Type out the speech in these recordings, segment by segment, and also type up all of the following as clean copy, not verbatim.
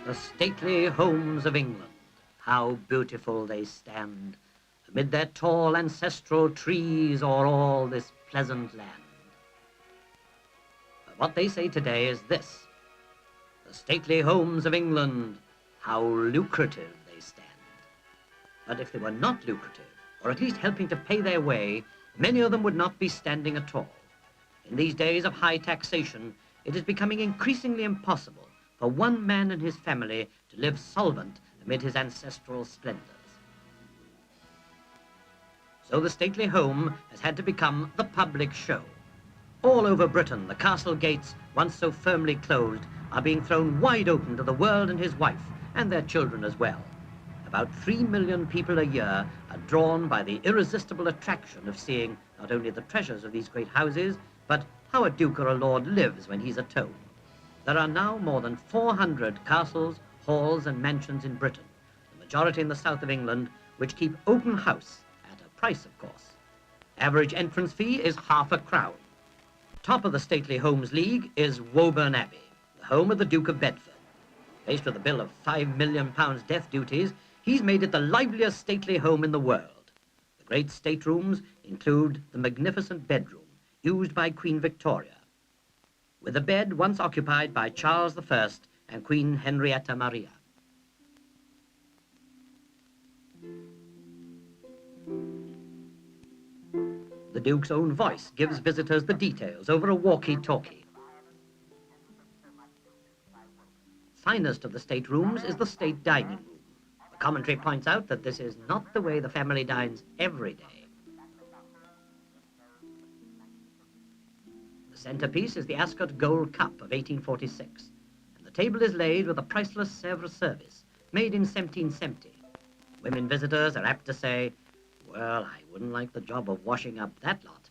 The stately homes of England, how beautiful they stand, amid their tall ancestral trees o'er all this pleasant land. But what they say today is this: the stately homes of England, how lucrative they stand. But if they were not lucrative, or at least helping to pay their way, many of them would not be standing at all. In these days of high taxation, it is becoming increasingly impossible for one man and his family to live solvent amid his ancestral splendors. So the stately home has had to become the public show. All over Britain, the castle gates, once so firmly closed, are being thrown wide open to the world and his wife, and their children as well. About 3 million people a year are drawn by the irresistible attraction of seeing not only the treasures of these great houses, but how a duke or a lord lives when he's at home. There are now more than 400 castles, halls and mansions in Britain, the majority in the south of England, which keep open house at a price, of course. Average entrance fee is £half. Top of the stately homes league is Woburn Abbey, the home of the Duke of Bedford. Faced with a bill of £5 million death duties, he's made it the liveliest stately home in the world. The great staterooms include the magnificent bedroom used by Queen Victoria, with a bed once occupied by Charles I and Queen Henrietta Maria. The Duke's own voice gives visitors the details over a walkie-talkie. Finest of the staterooms is the state dining room. The commentary points out that this is not the way the family dines every day. The centerpiece is the Ascot Gold Cup of 1846, and the table is laid with a priceless Sèvres service made in 1770. Women visitors are apt to say, "Well, I wouldn't like the job of washing up that lot."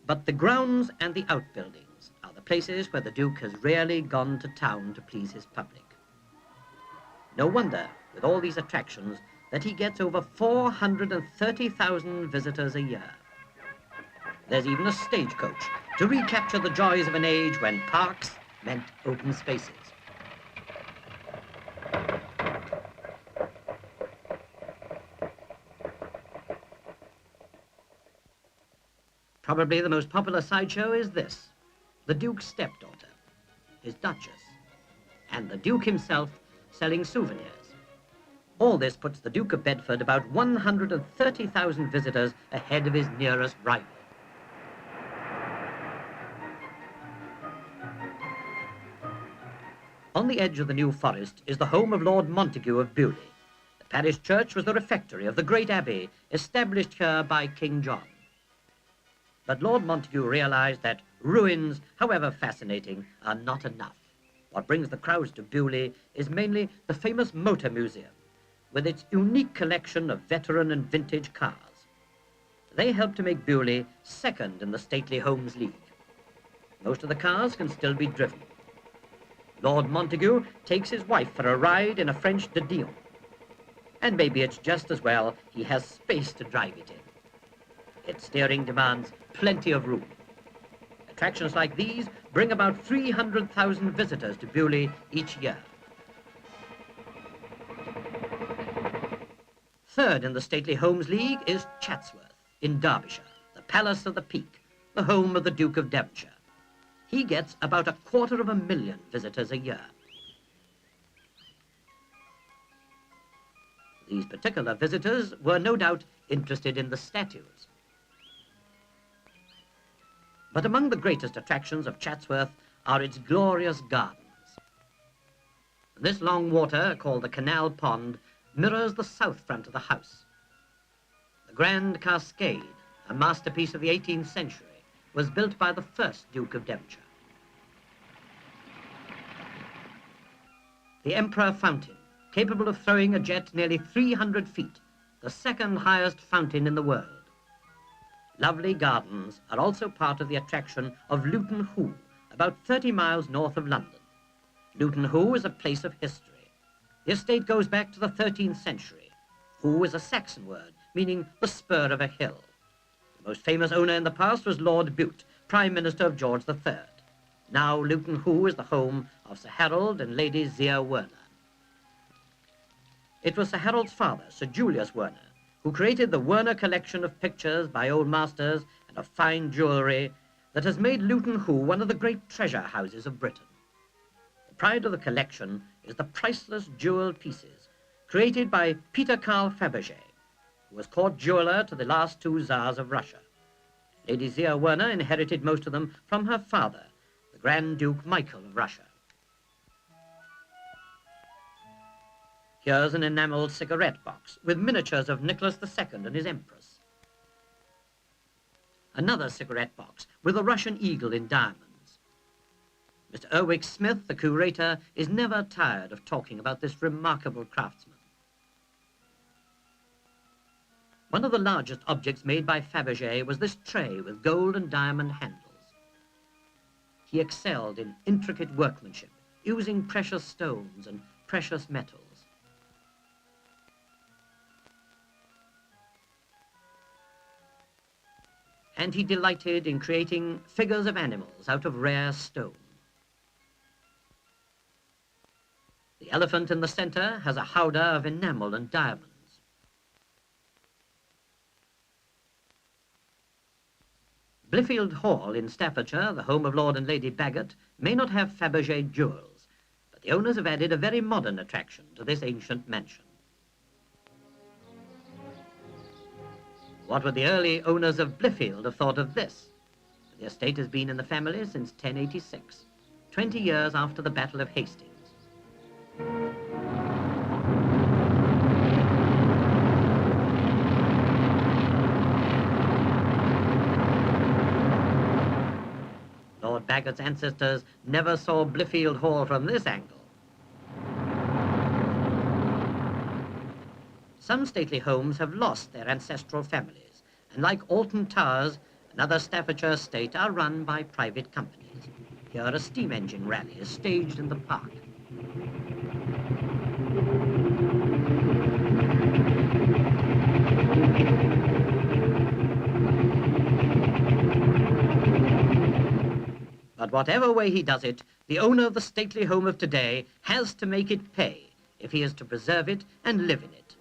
But the grounds and the outbuildings are the places where the Duke has rarely gone to town to please his public. No wonder, with all these attractions, that he gets over 430,000 visitors a year. There's even a stagecoach to recapture the joys of an age when parks meant open spaces. Probably the most popular sideshow is this: the Duke's stepdaughter, his Duchess, and the Duke himself selling souvenirs. All this puts the Duke of Bedford about 130,000 visitors ahead of his nearest rival. On the edge of the New Forest is the home of Lord Montague of Beaulieu. The parish church was the refectory of the great abbey established here by King John. But Lord Montague realized that ruins, however fascinating, are not enough. What brings the crowds to Beaulieu is mainly the famous Motor Museum, with its unique collection of veteran and vintage cars. They help to make Beaulieu second in the Stately Homes League. Most of the cars can still be driven. Lord Montague takes his wife for a ride in a French de Dion. And maybe it's just as well he has space to drive it in. Its steering demands plenty of room. Attractions like these bring about 300,000 visitors to Beaulieu each year. Third in the Stately Homes League is Chatsworth in Derbyshire, the Palace of the Peak, the home of the Duke of Devonshire. He gets about 250,000 visitors a year. These particular visitors were no doubt interested in the statues. But among the greatest attractions of Chatsworth are its glorious gardens. This long water, called the Canal Pond, mirrors the south front of the house. The Grand Cascade, a masterpiece of the 18th century, was built by the first Duke of Devonshire. The Emperor Fountain, capable of throwing a jet nearly 300 feet, the second highest fountain in the world. Lovely gardens are also part of the attraction of Luton Hoo, about 30 miles north of London. Luton Hoo is a place of history. The estate goes back to the 13th century. Hoo is a Saxon word, meaning the spur of a hill. The most famous owner in the past was Lord Bute, Prime Minister of George III. Now Luton Hoo is the home of Sir Harold and Lady Zia Werner. It was Sir Harold's father, Sir Julius Werner, who created the Werner collection of pictures by old masters and of fine jewellery that has made Luton Hoo one of the great treasure houses of Britain. The pride of the collection is the priceless jewelled pieces created by Peter Carl Fabergé, who was court jeweller to the last two Tsars of Russia. Lady Zia Werner inherited most of them from her father, the Grand Duke Michael of Russia. Here's an enamelled cigarette box with miniatures of Nicholas II and his Empress. Another cigarette box with a Russian eagle in diamonds. Mr. Erwick Smith, the curator, is never tired of talking about this remarkable craftsman. One of the largest objects made by Fabergé was this tray with gold and diamond handles. He excelled in intricate workmanship, using precious stones and precious metals. And he delighted in creating figures of animals out of rare stone. The elephant in the centre has a howdah of enamel and diamonds. Bliffield Hall in Staffordshire, the home of Lord and Lady Bagot, may not have Fabergé jewels, but the owners have added a very modern attraction to this ancient mansion. What would the early owners of Bliffield have thought of this? The estate has been in the family since 1086, 20 years after the Battle of Hastings. Lord Bagot's ancestors never saw Bliffield Hall from this angle. Some stately homes have lost their ancestral families, and like Alton Towers, another Staffordshire estate, are run by private companies. Here a steam engine rally is staged in the park. But whatever way he does it, the owner of the stately home of today has to make it pay if he is to preserve it and live in it.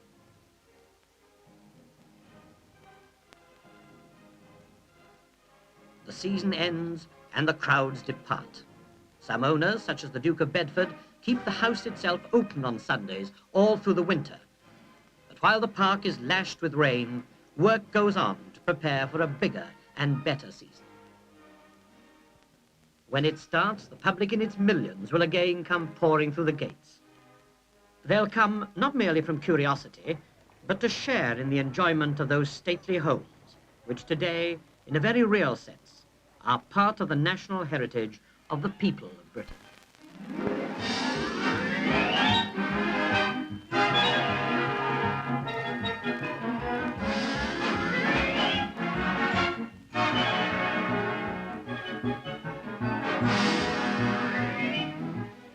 The season ends and the crowds depart. Some owners, such as the Duke of Bedford, keep the house itself open on Sundays all through the winter. But while the park is lashed with rain, work goes on to prepare for a bigger and better season. When it starts, the public in its millions will again come pouring through the gates. They'll come not merely from curiosity, but to share in the enjoyment of those stately homes, which today, in a very real sense, are part of the national heritage of the people of Britain.